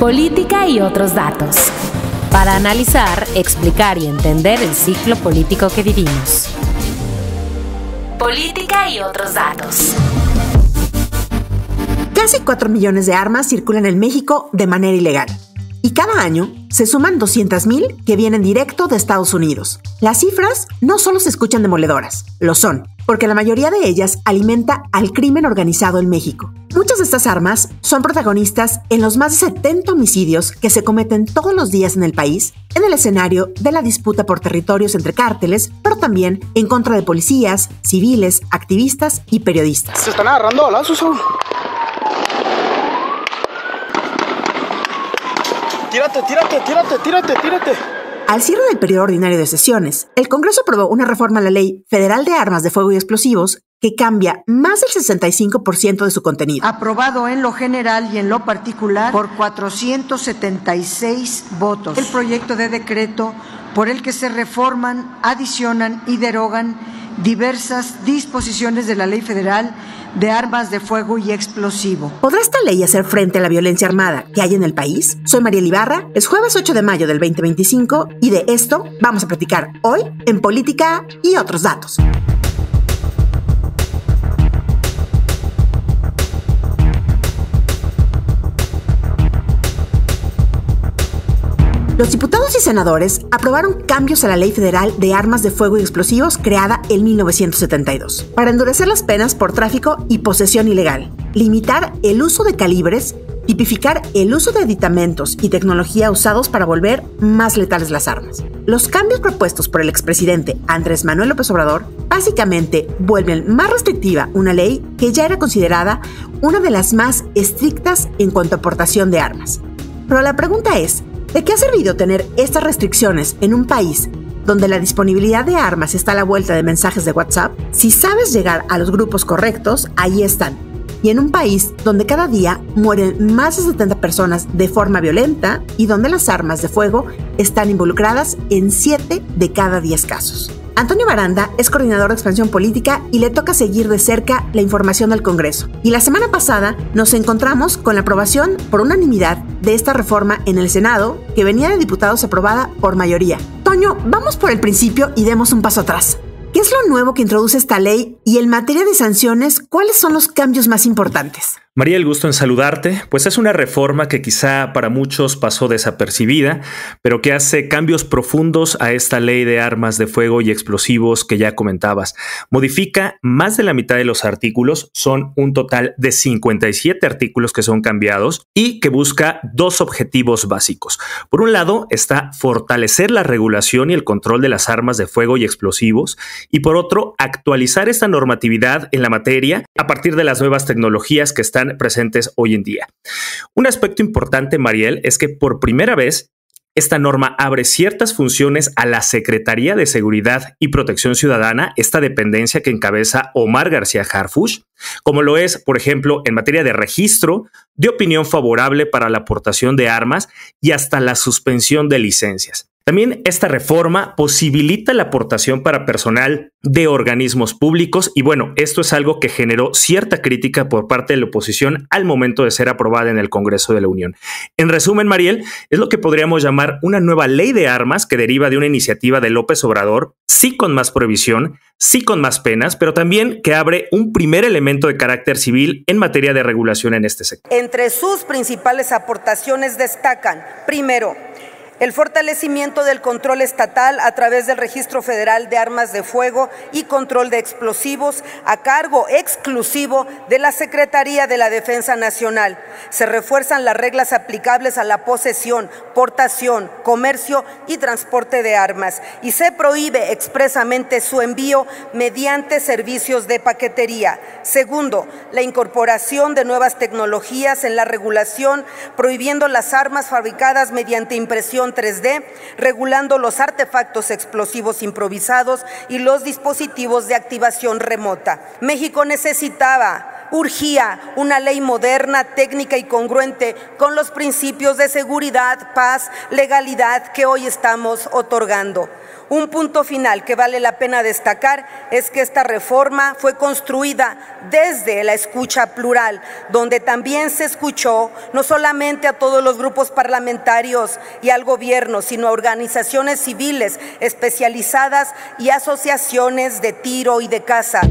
Política y otros datos. Para analizar, explicar y entender el ciclo político que vivimos. Política y otros datos. Casi 4 millones de armas circulan en México de manera ilegal. Y cada año se suman 200,000 que vienen directo de Estados Unidos. Las cifras no solo se escuchan demoledoras, lo son, porque la mayoría de ellas alimenta al crimen organizado en México. Muchas de estas armas son protagonistas en los más de 70 homicidios que se cometen todos los días en el país, en el escenario de la disputa por territorios entre cárteles, pero también en contra de policías, civiles, activistas y periodistas. Se están agarrando a balazos. Tírate. Al cierre del periodo ordinario de sesiones, el Congreso aprobó una reforma a la Ley Federal de Armas de Fuego y Explosivos que cambia más del 65% de su contenido. Aprobado en lo general y en lo particular por 476 votos. El proyecto de decreto por el que se reforman, adicionan y derogan diversas disposiciones de la Ley Federal de Armas de Fuego y Explosivo. ¿Podrá esta ley hacer frente a la violencia armada que hay en el país? Soy Mariel Ibarra, es jueves 8 de mayo del 2025 y de esto vamos a platicar hoy en Política y otros datos. Los diputados y senadores aprobaron cambios a la Ley Federal de Armas de Fuego y Explosivos creada en 1972 para endurecer las penas por tráfico y posesión ilegal, limitar el uso de calibres, tipificar el uso de aditamentos y tecnología usados para volver más letales las armas. Los cambios propuestos por el expresidente Andrés Manuel López Obrador básicamente vuelven más restrictiva una ley que ya era considerada una de las más estrictas en cuanto a aportación de armas. Pero la pregunta es, ¿de qué ha servido tener estas restricciones en un país donde la disponibilidad de armas está a la vuelta de mensajes de WhatsApp? Si sabes llegar a los grupos correctos, ahí están. Y en un país donde cada día mueren más de 70 personas de forma violenta y donde las armas de fuego están involucradas en 7 de cada 10 casos. Antonio Baranda es coordinador de expansión política y le toca seguir de cerca la información del Congreso. Y la semana pasada nos encontramos con la aprobación por unanimidad de esta reforma en el Senado, que venía de diputados aprobada por mayoría. Toño, vamos por el principio y demos un paso atrás. ¿Qué es lo nuevo que introduce esta ley? Y en materia de sanciones, ¿cuáles son los cambios más importantes? María, el gusto en saludarte. Pues es una reforma que quizá para muchos pasó desapercibida, pero que hace cambios profundos a esta ley de armas de fuego y explosivos que ya comentabas. Modifica más de la mitad de los artículos, son un total de 57 artículos que son cambiados y que busca dos objetivos básicos. Por un lado está fortalecer la regulación y el control de las armas de fuego y explosivos y por otro actualizar esta normatividad en la materia a partir de las nuevas tecnologías que están presentes hoy en día. Un aspecto importante, Mariel, es que por primera vez esta norma abre ciertas funciones a la Secretaría de Seguridad y Protección Ciudadana, esta dependencia que encabeza Omar García Harfuch, como lo es, por ejemplo, en materia de registro, de opinión favorable para la aportación de armas y hasta la suspensión de licencias. También esta reforma posibilita la aportación para personal de organismos públicos y bueno, esto es algo que generó cierta crítica por parte de la oposición al momento de ser aprobada en el Congreso de la Unión. En resumen, Mariel, es lo que podríamos llamar una nueva ley de armas que deriva de una iniciativa de López Obrador, sí con más prohibición, sí con más penas, pero también que abre un primer elemento de carácter civil en materia de regulación en este sector. Entre sus principales aportaciones destacan, primero, el fortalecimiento del control estatal a través del Registro Federal de Armas de Fuego y Control de Explosivos a cargo exclusivo de la Secretaría de la Defensa Nacional. Se refuerzan las reglas aplicables a la posesión, portación, comercio y transporte de armas y se prohíbe expresamente su envío mediante servicios de paquetería. Segundo, la incorporación de nuevas tecnologías en la regulación, prohibiendo las armas fabricadas mediante impresión 3D, regulando los artefactos explosivos improvisados y los dispositivos de activación remota. México necesitaba urgía una ley moderna, técnica y congruente con los principios de seguridad, paz, legalidad que hoy estamos otorgando. Un punto final que vale la pena destacar es que esta reforma fue construida desde la escucha plural, donde también se escuchó no solamente a todos los grupos parlamentarios y al gobierno, sino a organizaciones civiles especializadas y asociaciones de tiro y de caza.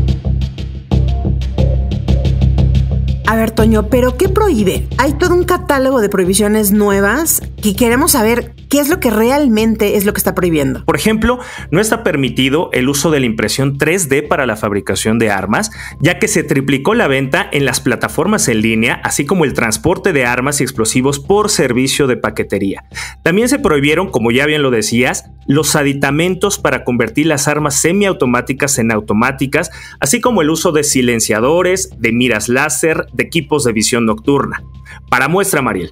A ver, Toño, ¿pero qué prohíbe? Hay todo un catálogo de prohibiciones nuevas que queremos saber qué es lo que realmente es lo que está prohibiendo. Por ejemplo, no está permitido el uso de la impresión 3D para la fabricación de armas, ya que se triplicó la venta en las plataformas en línea, así como el transporte de armas y explosivos por servicio de paquetería. También se prohibieron, como ya bien lo decías, los aditamentos para convertir las armas semiautomáticas en automáticas, así como el uso de silenciadores, de miras láser, de equipos de visión nocturna. Para muestra, Mariel,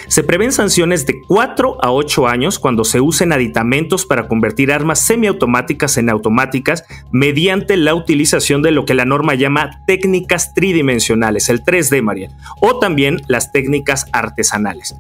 se prevén sanciones de 4 a 8 años cuando se usen aditamentos para convertir armas semiautomáticas en automáticas mediante la utilización de lo que la norma llama técnicas tridimensionales, el 3D, Mariel, o también las técnicas artesanales.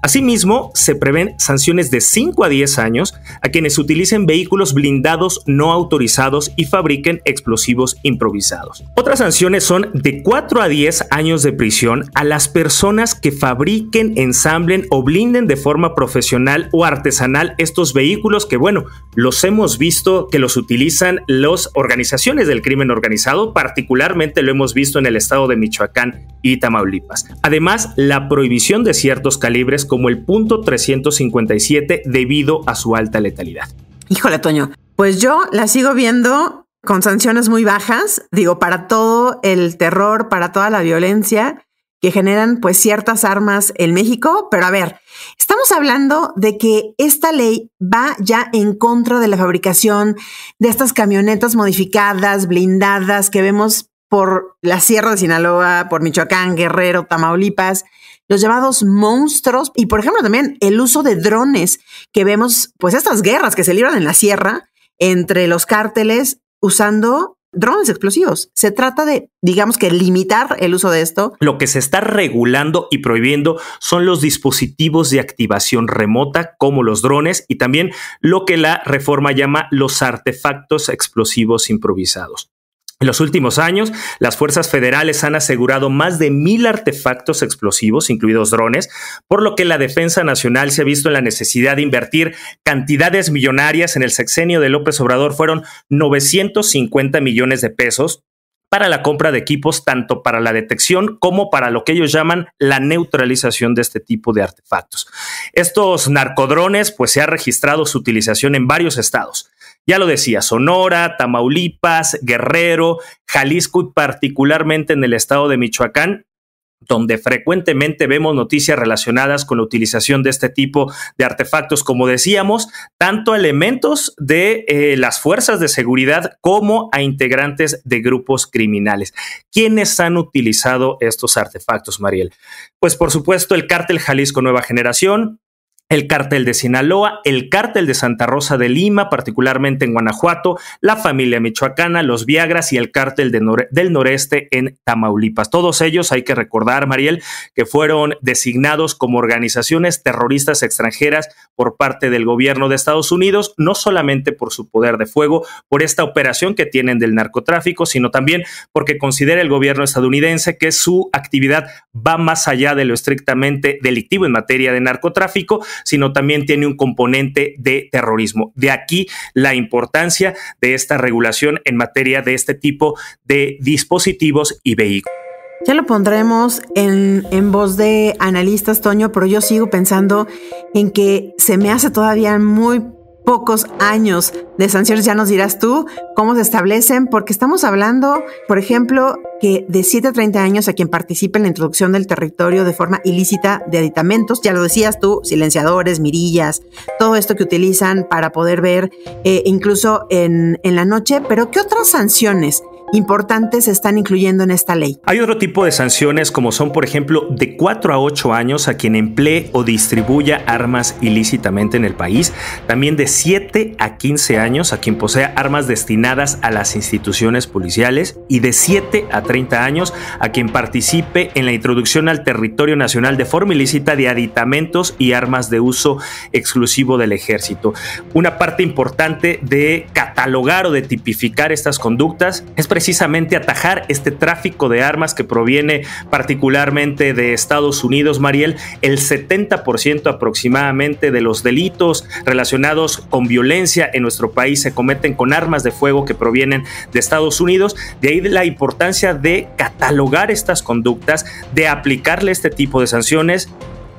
Asimismo, se prevén sanciones de 5 a 10 años a quienes utilicen vehículos blindados no autorizados y fabriquen explosivos improvisados. Otras sanciones son de 4 a 10 años de prisión a las personas que fabriquen, ensamblen o blinden de forma profesional o artesanal estos vehículos que, bueno, los hemos visto que los utilizan las organizaciones del crimen organizado, particularmente lo hemos visto en el estado de Michoacán y Tamaulipas. Además, la prohibición de ciertos calibres como el .357 debido a su alta letalidad. Híjole, Toño, pues yo la sigo viendo con sanciones muy bajas, digo, para todo el terror, para toda la violencia que generan pues ciertas armas en México, pero a ver, estamos hablando de que esta ley va ya en contra de la fabricación de estas camionetas modificadas, blindadas que vemos por la Sierra de Sinaloa, por Michoacán, Guerrero, Tamaulipas, los llamados monstruos y, por ejemplo, también el uso de drones que vemos, pues estas guerras que se libran en la sierra entre los cárteles usando drones explosivos. Se trata de, digamos que limitar el uso de esto. Lo que se está regulando y prohibiendo son los dispositivos de activación remota como los drones y también lo que la reforma llama los artefactos explosivos improvisados. En los últimos años, las fuerzas federales han asegurado más de 1,000 artefactos explosivos, incluidos drones, por lo que la Defensa Nacional se ha visto en la necesidad de invertir cantidades millonarias. En el sexenio de López Obrador fueron 950 millones de pesos para la compra de equipos, tanto para la detección como para lo que ellos llaman la neutralización de este tipo de artefactos. Estos narcodrones, pues se ha registrado su utilización en varios estados. Ya lo decía, Sonora, Tamaulipas, Guerrero, Jalisco y particularmente en el estado de Michoacán, donde frecuentemente vemos noticias relacionadas con la utilización de este tipo de artefactos, como decíamos, tanto a elementos de las fuerzas de seguridad como a integrantes de grupos criminales. ¿Quiénes han utilizado estos artefactos, Mariel? Pues por supuesto el Cártel Jalisco Nueva Generación, el Cártel de Sinaloa, el Cártel de Santa Rosa de Lima, particularmente en Guanajuato, la familia michoacana, los Viagras y el Cártel del Noreste en Tamaulipas. Todos ellos, hay que recordar, Mariel, que fueron designados como organizaciones terroristas extranjeras por parte del gobierno de Estados Unidos, no solamente por su poder de fuego, por esta operación que tienen del narcotráfico, sino también porque considera el gobierno estadounidense que su actividad va más allá de lo estrictamente delictivo en materia de narcotráfico, sino también tiene un componente de terrorismo. De aquí la importancia de esta regulación en materia de este tipo de dispositivos y vehículos. Ya lo pondremos en voz de analistas, Toño, pero yo sigo pensando en que se me hace todavía muy pocos años de sanciones. Ya nos dirás tú cómo se establecen, porque estamos hablando, por ejemplo, que de 7 a 30 años a quien participe en la introducción del territorio de forma ilícita de aditamentos, ya lo decías tú, silenciadores, mirillas, todo esto que utilizan para poder ver incluso en la noche. Pero ¿qué otras sanciones importantes se están incluyendo en esta ley? Hay otro tipo de sanciones como son, por ejemplo, de 4 a 8 años a quien emplee o distribuya armas ilícitamente en el país, también de 7 a 15 años a quien posea armas destinadas a las instituciones policiales y de 7 a 30 años a quien participe en la introducción al territorio nacional de forma ilícita de aditamentos y armas de uso exclusivo del ejército. Una parte importante de catalogar o de tipificar estas conductas es precisamente atajar este tráfico de armas que proviene particularmente de Estados Unidos, Mariel. El 70% aproximadamente de los delitos relacionados con violencia en nuestro país se cometen con armas de fuego que provienen de Estados Unidos. De ahí la importancia de catalogar estas conductas, de aplicarle este tipo de sanciones,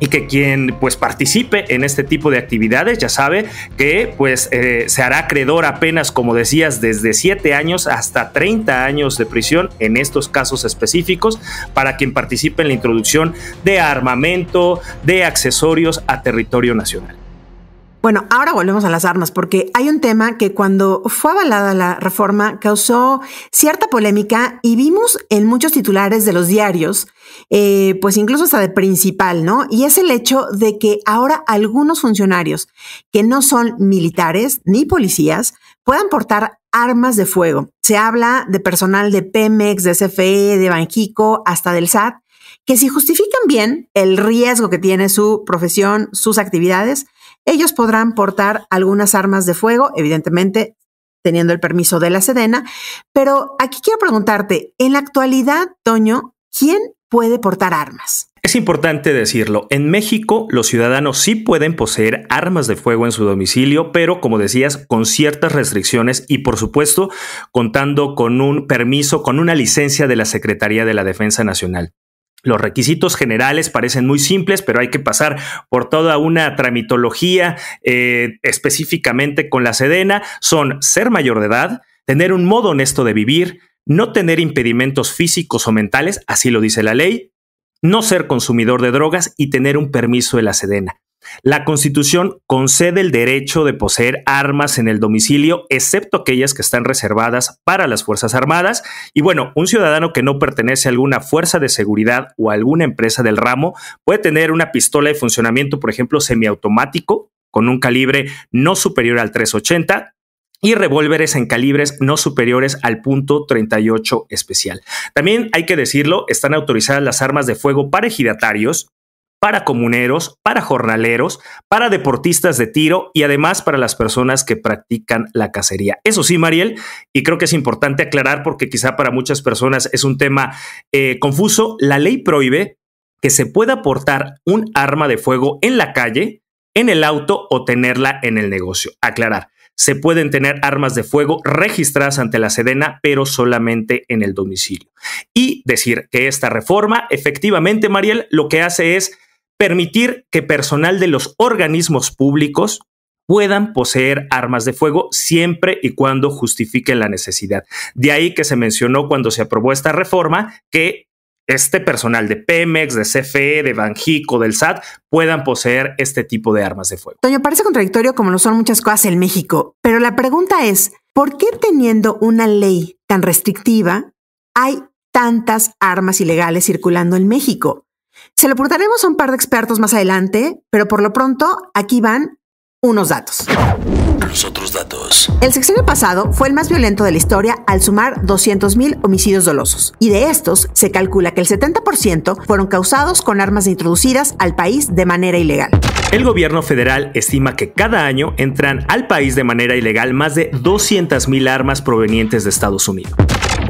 y que quien pues participe en este tipo de actividades ya sabe que pues se hará acreedor a penas, como decías, desde 7 años hasta 30 años de prisión en estos casos específicos para quien participe en la introducción de armamento, de accesorios a territorio nacional. Bueno, ahora volvemos a las armas, porque hay un tema que cuando fue avalada la reforma causó cierta polémica y vimos en muchos titulares de los diarios, pues incluso hasta de Principal, ¿no? Y es el hecho de que ahora algunos funcionarios que no son militares ni policías puedan portar armas de fuego. Se habla de personal de Pemex, de CFE, de Banxico, hasta del SAT, que si justifican bien el riesgo que tiene su profesión, sus actividades, ellos podrán portar algunas armas de fuego, evidentemente teniendo el permiso de la Sedena. Pero aquí quiero preguntarte, en la actualidad, Toño, ¿quién puede portar armas? Es importante decirlo, en México los ciudadanos sí pueden poseer armas de fuego en su domicilio, pero como decías, con ciertas restricciones y por supuesto contando con un permiso, con una licencia de la Secretaría de la Defensa Nacional. Los requisitos generales parecen muy simples, pero hay que pasar por toda una tramitología específicamente con la Sedena. Son ser mayor de edad, tener un modo honesto de vivir, no tener impedimentos físicos o mentales, así lo dice la ley, no ser consumidor de drogas y tener un permiso de la Sedena. La Constitución concede el derecho de poseer armas en el domicilio, excepto aquellas que están reservadas para las Fuerzas Armadas. Y bueno, un ciudadano que no pertenece a alguna fuerza de seguridad o a alguna empresa del ramo puede tener una pistola de funcionamiento, por ejemplo, semiautomático, con un calibre no superior al .380 y revólveres en calibres no superiores al .38 especial. También hay que decirlo, están autorizadas las armas de fuego para ejidatarios, para comuneros, para jornaleros, para deportistas de tiro y además para las personas que practican la cacería. Eso sí, Mariel, y creo que es importante aclarar porque quizá para muchas personas es un tema confuso, la ley prohíbe que se pueda portar un arma de fuego en la calle, en el auto o tenerla en el negocio. Aclarar. Se pueden tener armas de fuego registradas ante la Sedena, pero solamente en el domicilio. Y decir que esta reforma, efectivamente, Mariel, lo que hace es permitir que personal de los organismos públicos puedan poseer armas de fuego siempre y cuando justifiquen la necesidad. De ahí que se mencionó cuando se aprobó esta reforma que este personal de Pemex, de CFE, de Banxico, del SAT, puedan poseer este tipo de armas de fuego. Toño, parece contradictorio como lo son muchas cosas en México, pero la pregunta es, ¿por qué teniendo una ley tan restrictiva hay tantas armas ilegales circulando en México? Se lo preguntaremos a un par de expertos más adelante, pero por lo pronto aquí van unos datos. Los otros datos. El sexenio pasado fue el más violento de la historia al sumar 200,000 homicidios dolosos. Y de estos, se calcula que el 70% fueron causados con armas introducidas al país de manera ilegal. El gobierno federal estima que cada año entran al país de manera ilegal más de 200,000 armas provenientes de Estados Unidos.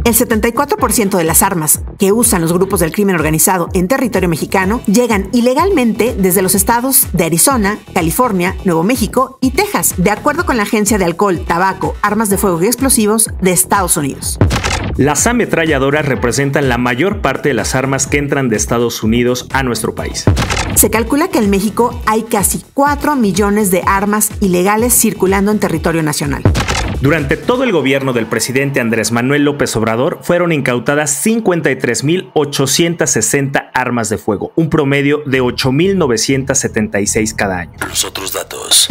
El 74% de las armas que usan los grupos del crimen organizado en territorio mexicano llegan ilegalmente desde los estados de Arizona, California, Nuevo México y Texas, de acuerdo con la Agencia de Alcohol, Tabaco, Armas de Fuego y Explosivos de Estados Unidos. Las ametralladoras representan la mayor parte de las armas que entran de Estados Unidos a nuestro país. Se calcula que en México hay casi 4 millones de armas ilegales circulando en territorio nacional. Durante todo el gobierno del presidente Andrés Manuel López Obrador fueron incautadas 53,860 armas de fuego, un promedio de 8,976 cada año. Los otros datos.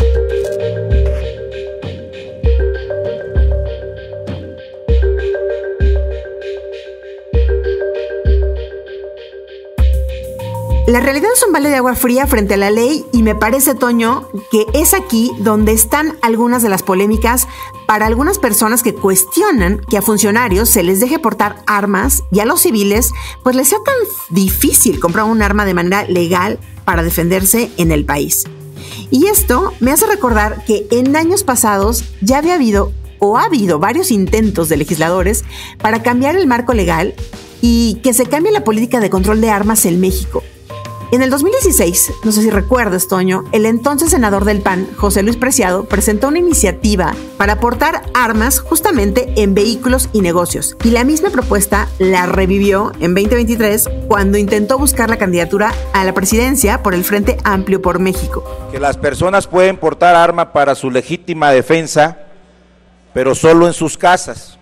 La realidad es un balde de agua fría frente a la ley y me parece, Toño, que es aquí donde están algunas de las polémicas para algunas personas que cuestionan que a funcionarios se les deje portar armas y a los civiles pues les sea tan difícil comprar un arma de manera legal para defenderse en el país. Y esto me hace recordar que en años pasados ya había habido varios intentos de legisladores para cambiar el marco legal y que se cambie la política de control de armas en México. En el 2016, no sé si recuerdas, Toño, el entonces senador del PAN, José Luis Preciado, presentó una iniciativa para portar armas justamente en vehículos y negocios. Y la misma propuesta la revivió en 2023 cuando intentó buscar la candidatura a la presidencia por el Frente Amplio por México. Que las personas pueden portar arma para su legítima defensa, pero solo en sus casas.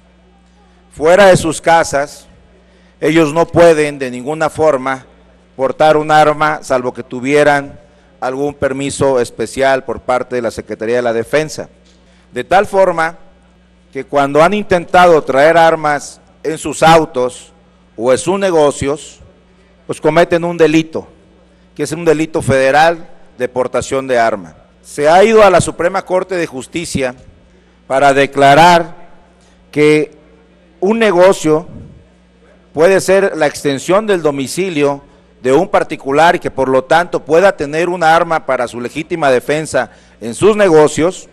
Fuera de sus casas, ellos no pueden de ninguna forma portar un arma, salvo que tuvieran algún permiso especial por parte de la Secretaría de la Defensa. De tal forma que cuando han intentado traer armas en sus autos o en sus negocios, pues cometen un delito, que es un delito federal de portación de arma. Se ha ido a la Suprema Corte de Justicia para declarar que un negocio puede ser la extensión del domicilio de un particular y que por lo tanto pueda tener una arma para su legítima defensa en sus negocios,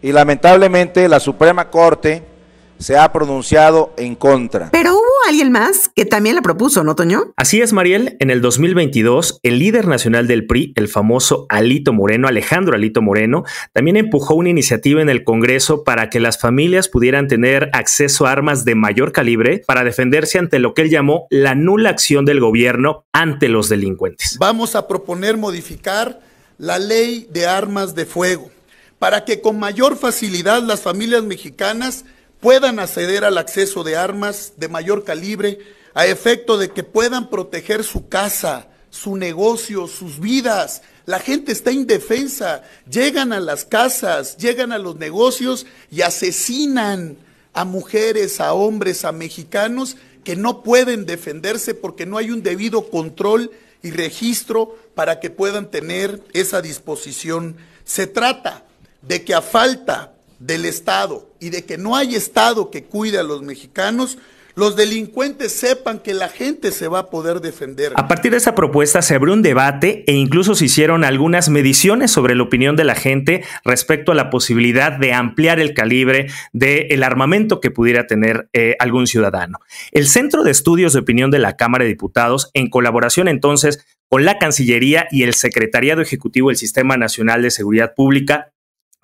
y lamentablemente la Suprema Corte se ha pronunciado en contra. Pero hubo alguien más que también la propuso, ¿no, Toño? Así es, Mariel. En el 2022, el líder nacional del PRI, el famoso Alejandro Alito Moreno, también empujó una iniciativa en el Congreso para que las familias pudieran tener acceso a armas de mayor calibre para defenderse ante lo que él llamó la nula acción del gobierno ante los delincuentes. Vamos a proponer modificar la ley de armas de fuego para que con mayor facilidad las familias mexicanas puedan acceder al acceso de armas de mayor calibre a efecto de que puedan proteger su casa, su negocio, sus vidas. La gente está indefensa, llegan a las casas, llegan a los negocios y asesinan a mujeres, a hombres, a mexicanos que no pueden defenderse porque no hay un debido control y registro para que puedan tener esa disposición. Se trata de que a falta del Estado y de que no hay Estado que cuide a los mexicanos, los delincuentes sepan que la gente se va a poder defender. A partir de esa propuesta se abrió un debate e incluso se hicieron algunas mediciones sobre la opinión de la gente respecto a la posibilidad de ampliar el calibre del armamento que pudiera tener algún ciudadano. El Centro de Estudios de Opinión de la Cámara de Diputados, en colaboración entonces con la Cancillería y el Secretariado Ejecutivo del Sistema Nacional de Seguridad Pública,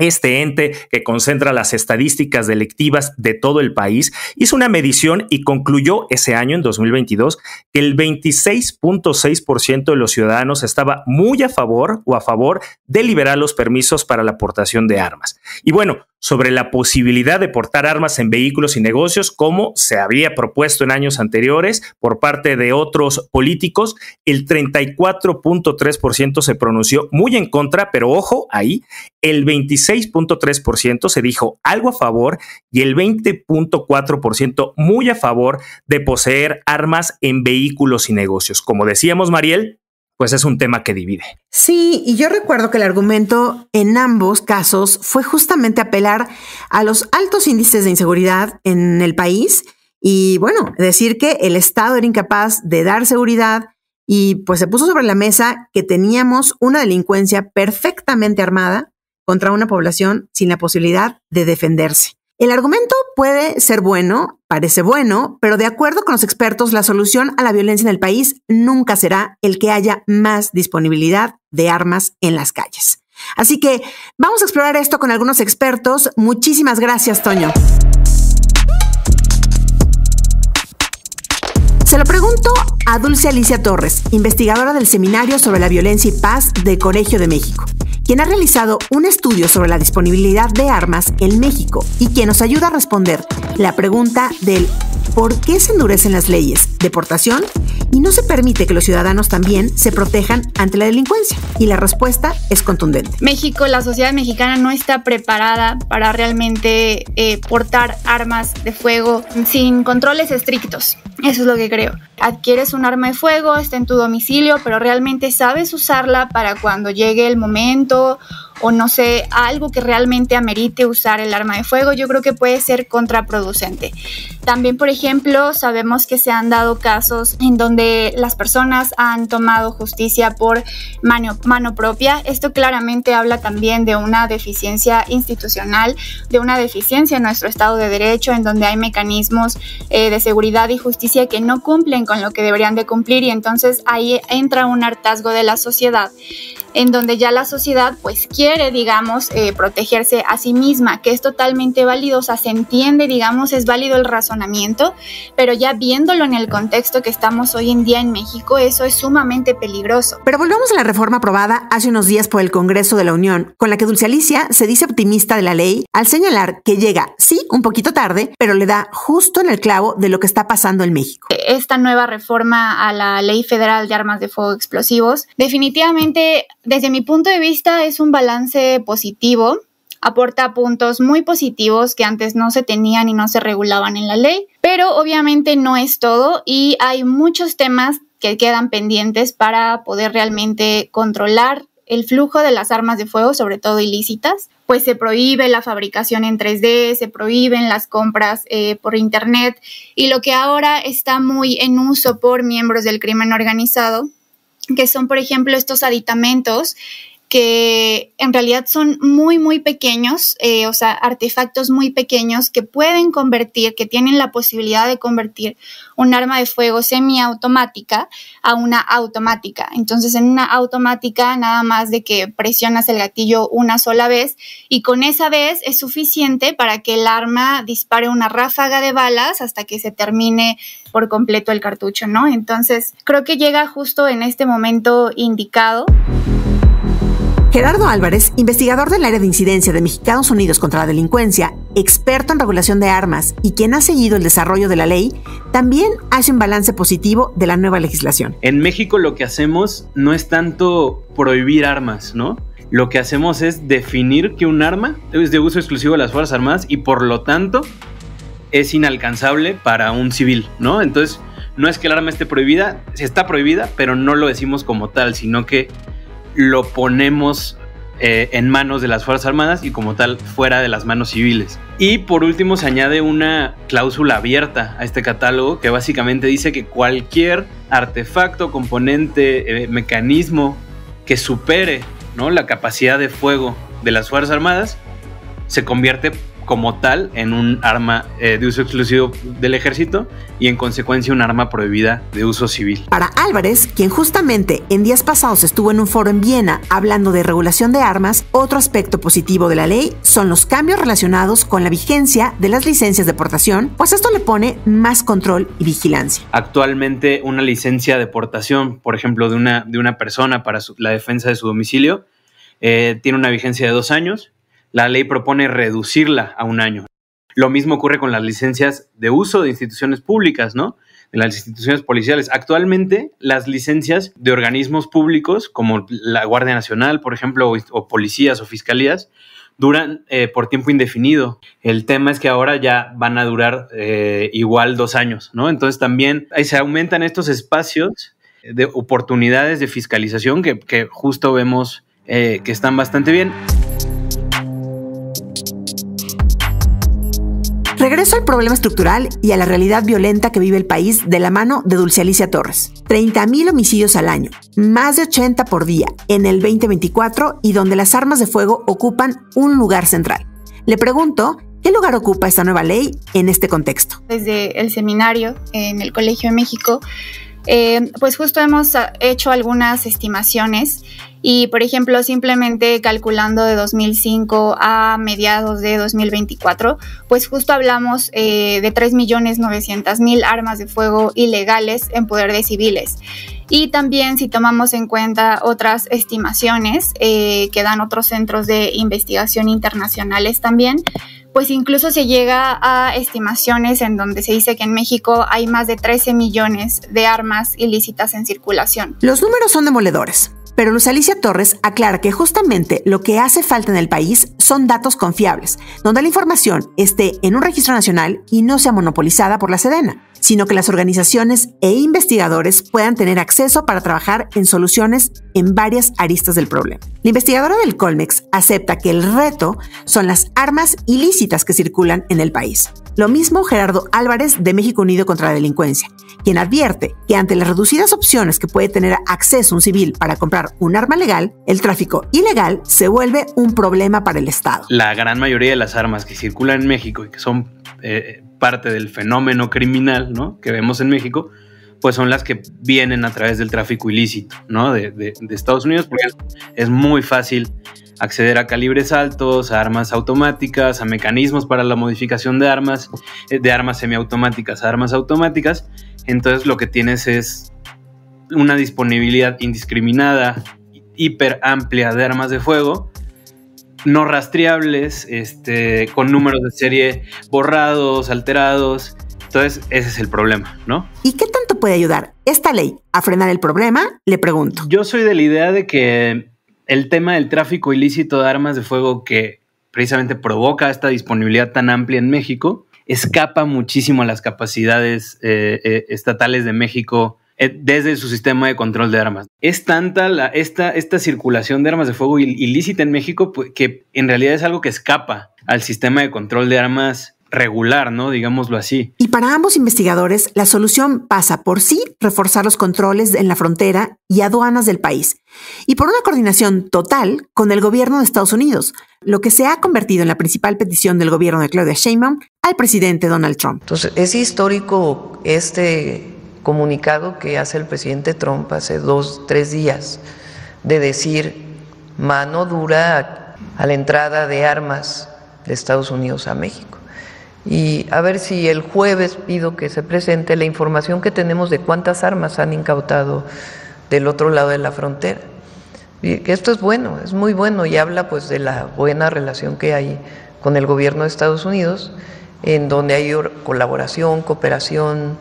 este ente que concentra las estadísticas delictivas de todo el país, hizo una medición y concluyó ese año, en 2022, que el 26.6% de los ciudadanos estaba muy a favor de liberar los permisos para la portación de armas. Y bueno, sobre la posibilidad de portar armas en vehículos y negocios, como se había propuesto en años anteriores por parte de otros políticos, el 34.3% se pronunció muy en contra, pero ojo, ahí el 26.3% se dijo algo a favor y el 20.4% muy a favor de poseer armas en vehículos y negocios. Como decíamos, Mariel, pues es un tema que divide. Sí, y yo recuerdo que el argumento en ambos casos fue justamente apelar a los altos índices de inseguridad en el país y, bueno, decir que el Estado era incapaz de dar seguridad y pues se puso sobre la mesa que teníamos una delincuencia perfectamente armada contra una población sin la posibilidad de defenderse. El argumento puede ser bueno, parece bueno, pero de acuerdo con los expertos, la solución a la violencia en el país nunca será el que haya más disponibilidad de armas en las calles. Así que vamos a explorar esto con algunos expertos. Muchísimas gracias, Toño. Se lo pregunto a Dulce Alicia Torres, investigadora del Seminario sobre la Violencia y Paz del Colegio de México, quien ha realizado un estudio sobre la disponibilidad de armas en México y quien nos ayuda a responder la pregunta del ¿por qué se endurecen las leyes de portación y no se permite que los ciudadanos también se protejan ante la delincuencia? Y la respuesta es contundente. México, la sociedad mexicana no está preparada para realmente portar armas de fuego sin controles estrictos. Eso es lo que creo. Adquieres un arma de fuego, está en tu domicilio, pero realmente sabes usarla para cuando llegue el momento o no sé, algo que realmente amerite usar el arma de fuego, yo creo que puede ser contraproducente. También, por ejemplo, sabemos que se han dado casos en donde las personas han tomado justicia por mano propia. Esto claramente habla también de una deficiencia institucional, de una deficiencia en nuestro Estado de Derecho, en donde hay mecanismos de seguridad y justicia que no cumplen con lo que deberían de cumplir, y entonces ahí entra un hartazgo de la sociedad, en donde ya la sociedad pues quiere, digamos, protegerse a sí misma, que es totalmente válido, o sea, se entiende, digamos, es válido el razonamiento, pero ya viéndolo en el contexto que estamos hoy en día en México, eso es sumamente peligroso. Pero volvamos a la reforma aprobada hace unos días por el Congreso de la Unión, con la que Dulce Alicia se dice optimista de la ley al señalar que llega, sí, un poquito tarde, pero le da justo en el clavo de lo que está pasando en México. Esta nueva reforma a la Ley Federal de Armas de Fuego Explosivos, definitivamente, desde mi punto de vista, es un balance positivo, aporta puntos muy positivos que antes no se tenían y no se regulaban en la ley, pero obviamente no es todo y hay muchos temas que quedan pendientes para poder realmente controlar el flujo de las armas de fuego, sobre todo ilícitas. Pues se prohíbe la fabricación en 3D, se prohíben las compras por internet, y lo que ahora está muy en uso por miembros del crimen organizado, que son, por ejemplo, estos aditamentos que en realidad son muy, muy pequeños, o sea, artefactos muy pequeños que pueden convertir, que tienen la posibilidad de convertir un arma de fuego semiautomática a una automática. Entonces, en una automática, nada más de que presionas el gatillo una sola vez, y con esa vez es suficiente para que el arma dispare una ráfaga de balas hasta que se termine por completo el cartucho, ¿no? Entonces, creo que llega justo en este momento indicado. Gerardo Álvarez, investigador del área de incidencia de Mexicanos Unidos contra la Delincuencia, experto en regulación de armas y quien ha seguido el desarrollo de la ley, también hace un balance positivo de la nueva legislación. En México lo que hacemos no es tanto prohibir armas, ¿no? Lo que hacemos es definir que un arma es de uso exclusivo de las Fuerzas Armadas y por lo tanto es inalcanzable para un civil, ¿no? Entonces, no es que el arma esté prohibida, está prohibida, pero no lo decimos como tal, sino que lo ponemos en manos de las Fuerzas Armadas y como tal fuera de las manos civiles. Y por último se añade una cláusula abierta a este catálogo que básicamente dice que cualquier artefacto, componente, mecanismo que supere, ¿no?, la capacidad de fuego de las Fuerzas Armadas se convierte como tal en un arma de uso exclusivo del ejército y en consecuencia un arma prohibida de uso civil. Para Álvarez, quien justamente en días pasados estuvo en un foro en Viena hablando de regulación de armas, otro aspecto positivo de la ley son los cambios relacionados con la vigencia de las licencias de portación, pues esto le pone más control y vigilancia. Actualmente una licencia de portación, por ejemplo, de una persona para la defensa de su domicilio, tiene una vigencia de 2 años. La ley propone reducirla a 1 año. Lo mismo ocurre con las licencias de uso de instituciones públicas, ¿no?, de las instituciones policiales. Actualmente, las licencias de organismos públicos, como la Guardia Nacional, por ejemplo, o policías o fiscalías, duran por tiempo indefinido. El tema es que ahora ya van a durar igual 2 años, ¿no? Entonces también se aumentan estos espacios de oportunidades de fiscalización que justo vemos que están bastante bien. Regreso al problema estructural y a la realidad violenta que vive el país de la mano de Dulce Alicia Torres. 30,000 homicidios al año, más de 80 por día en el 2024 y donde las armas de fuego ocupan un lugar central. Le pregunto, ¿qué lugar ocupa esta nueva ley en este contexto? Desde el seminario en el Colegio de México, pues justo hemos hecho algunas estimaciones y, por ejemplo, simplemente calculando de 2005 a mediados de 2024, pues justo hablamos de 3.900.000 armas de fuego ilegales en poder de civiles. Y también, si tomamos en cuenta otras estimaciones que dan otros centros de investigación internacionales también, pues incluso se llega a estimaciones en donde se dice que en México hay más de 13 millones de armas ilícitas en circulación. Los números son demoledores, pero Luz Alicia Torres aclara que justamente lo que hace falta en el país son datos confiables, donde la información esté en un registro nacional y no sea monopolizada por la Sedena, sino que las organizaciones e investigadores puedan tener acceso para trabajar en soluciones en varias aristas del problema. La investigadora del Colmex acepta que el reto son las armas ilícitas que circulan en el país. Lo mismo Gerardo Álvarez de México Unido contra la Delincuencia, quien advierte que ante las reducidas opciones que puede tener acceso un civil para comprar un arma legal, el tráfico ilegal se vuelve un problema para el Estado. La gran mayoría de las armas que circulan en México y que son parte del fenómeno criminal, ¿no?, que vemos en México, pues son las que vienen a través del tráfico ilícito, ¿no?, de Estados Unidos, porque es muy fácil acceder a calibres altos, a armas automáticas, a mecanismos para la modificación de armas semiautomáticas a armas automáticas. Entonces lo que tienes es una disponibilidad indiscriminada, hiper amplia de armas de fuego, no rastreables, con números de serie borrados, alterados. Entonces ese es el problema, ¿no? ¿Y qué tanto puede ayudar esta ley a frenar el problema? Le pregunto. Yo soy de la idea de que el tema del tráfico ilícito de armas de fuego, que precisamente provoca esta disponibilidad tan amplia en México, escapa muchísimo a las capacidades estatales de México desde su sistema de control de armas. Es tanta esta circulación de armas de fuego ilícita en México que en realidad es algo que escapa al sistema de control de armas regular, ¿no?, digámoslo así. Y para ambos investigadores, la solución pasa por sí reforzar los controles en la frontera y aduanas del país, y por una coordinación total con el gobierno de Estados Unidos, lo que se ha convertido en la principal petición del gobierno de Claudia Sheinbaum al presidente Donald Trump. Entonces, es histórico este comunicado que hace el presidente Trump hace 2-3 días, de decir mano dura a la entrada de armas de Estados Unidos a México. Y a ver si el jueves pido que se presente la información que tenemos de cuántas armas han incautado del otro lado de la frontera. Y que esto es bueno, es muy bueno, y habla pues de la buena relación que hay con el gobierno de Estados Unidos, en donde hay colaboración, cooperación,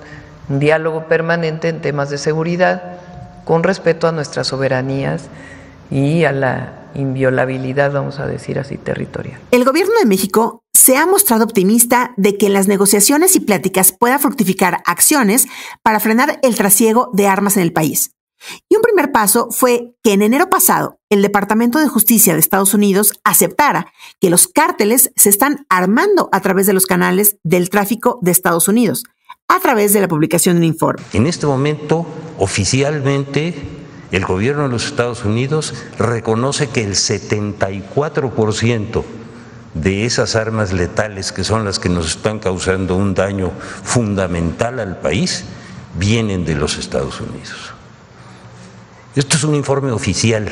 un diálogo permanente en temas de seguridad, con respeto a nuestras soberanías y a la inviolabilidad, vamos a decir así, territorial. El gobierno de México se ha mostrado optimista de que en las negociaciones y pláticas pueda fructificar acciones para frenar el trasiego de armas en el país. Y un primer paso fue que en enero pasado el Departamento de Justicia de Estados Unidos aceptara que los cárteles se están armando a través de los canales del tráfico de Estados Unidos, a través de la publicación de un informe. En este momento, oficialmente, el gobierno de los Estados Unidos reconoce que el 74% de esas armas letales, que son las que nos están causando un daño fundamental al país, vienen de los Estados Unidos. Esto es un informe oficial,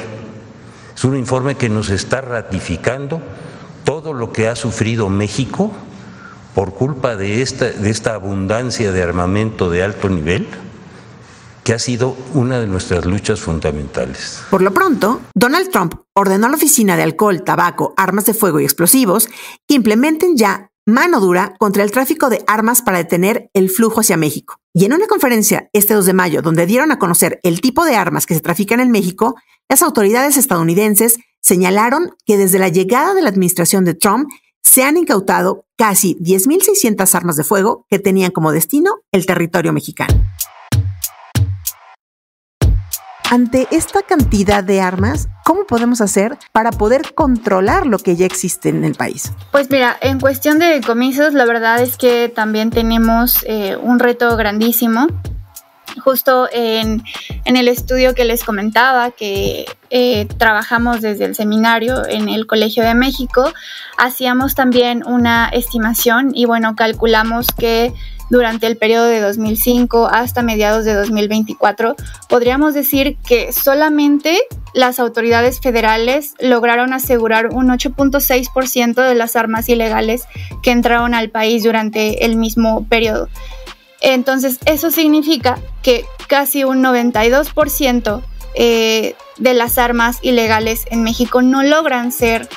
es un informe que nos está ratificando todo lo que ha sufrido México por culpa de esta abundancia de armamento de alto nivel, que ha sido una de nuestras luchas fundamentales. Por lo pronto, Donald Trump ordenó a la Oficina de Alcohol, Tabaco, Armas de Fuego y Explosivos que implementen ya mano dura contra el tráfico de armas para detener el flujo hacia México. Y en una conferencia este 2 de mayo, donde dieron a conocer el tipo de armas que se trafican en México, las autoridades estadounidenses señalaron que desde la llegada de la administración de Trump se han incautado casi 10,600 armas de fuego que tenían como destino el territorio mexicano. Ante esta cantidad de armas, ¿cómo podemos hacer para poder controlar lo que ya existe en el país? Pues mira, en cuestión de decomisos, la verdad es que también tenemos un reto grandísimo. Justo en el estudio que les comentaba, que trabajamos desde el seminario en el Colegio de México, hacíamos también una estimación y bueno, calculamos que durante el periodo de 2005 hasta mediados de 2024, podríamos decir que solamente las autoridades federales lograron asegurar un 8.6% de las armas ilegales que entraron al país durante el mismo periodo. Entonces, eso significa que casi un 92% de las armas ilegales en México no logran ser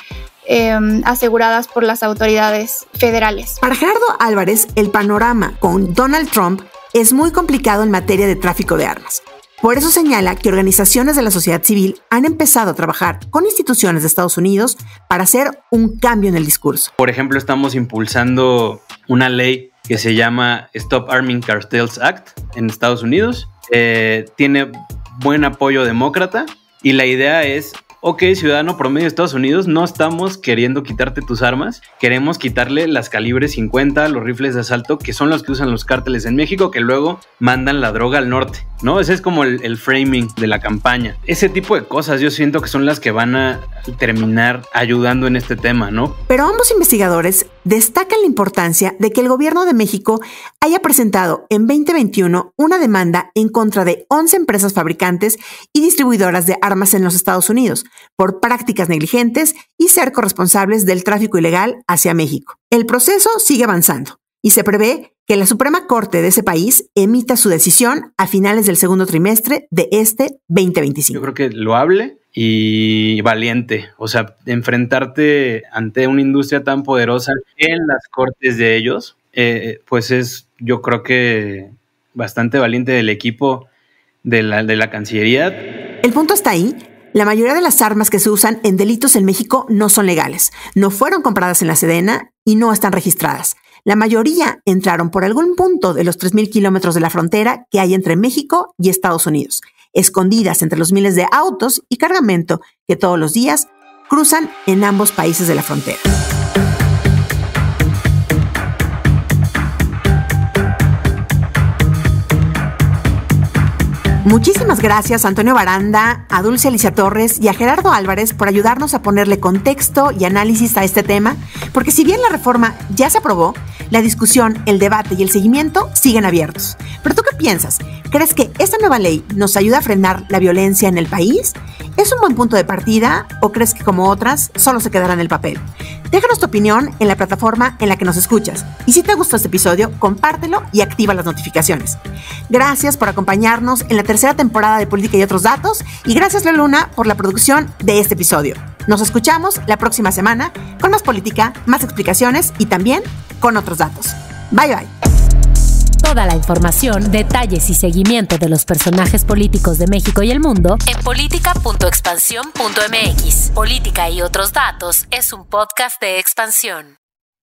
aseguradas por las autoridades federales. Para Gerardo Álvarez, el panorama con Donald Trump es muy complicado en materia de tráfico de armas. Por eso señala que organizaciones de la sociedad civil han empezado a trabajar con instituciones de Estados Unidos para hacer un cambio en el discurso. Por ejemplo, estamos impulsando una ley que se llama Stop Arming Cartels Act en Estados Unidos. Tiene buen apoyo demócrata y la idea es: ok, ciudadano promedio de Estados Unidos, no estamos queriendo quitarte tus armas, queremos quitarle las calibres 50, los rifles de asalto, que son los que usan los cárteles en México, que luego mandan la droga al norte, ¿no? Ese es como el framing de la campaña. Ese tipo de cosas yo siento que son las que van a terminar ayudando en este tema, ¿no? Pero ambos investigadores destacan la importancia de que el gobierno de México haya presentado en 2021 una demanda en contra de 11 empresas fabricantes y distribuidoras de armas en los Estados Unidos por prácticas negligentes y ser corresponsables del tráfico ilegal hacia México. El proceso sigue avanzando y se prevé que la Suprema Corte de ese país emita su decisión a finales del segundo trimestre de este 2025. Yo creo que loable y valiente, o sea, enfrentarte ante una industria tan poderosa en las cortes de ellos, pues es, yo creo que bastante valiente del equipo de la Cancillería. El punto está ahí. La mayoría de las armas que se usan en delitos en México no son legales, no fueron compradas en la Sedena y no están registradas. La mayoría entraron por algún punto de los 3,000 kilómetros de la frontera que hay entre México y Estados Unidos, escondidas entre los miles de autos y cargamento que todos los días cruzan en ambos países de la frontera. Muchísimas gracias a Antonio Baranda, a Dulce Alicia Torres y a Gerardo Álvarez por ayudarnos a ponerle contexto y análisis a este tema, porque si bien la reforma ya se aprobó, la discusión, el debate y el seguimiento siguen abiertos. ¿Pero tú qué piensas? ¿Crees que esta nueva ley nos ayuda a frenar la violencia en el país? ¿Es un buen punto de partida o crees que como otras solo se quedará en el papel? Déjanos tu opinión en la plataforma en la que nos escuchas. Y si te gustó este episodio, compártelo y activa las notificaciones. Gracias por acompañarnos en la tercera temporada de Política y Otros Datos y gracias Luna por la producción de este episodio. Nos escuchamos la próxima semana con más política, más explicaciones y también con otros datos. Bye bye. Toda la información, detalles y seguimiento de los personajes políticos de México y el mundo en política.expansión.mx. Política y Otros Datos es un podcast de Expansión.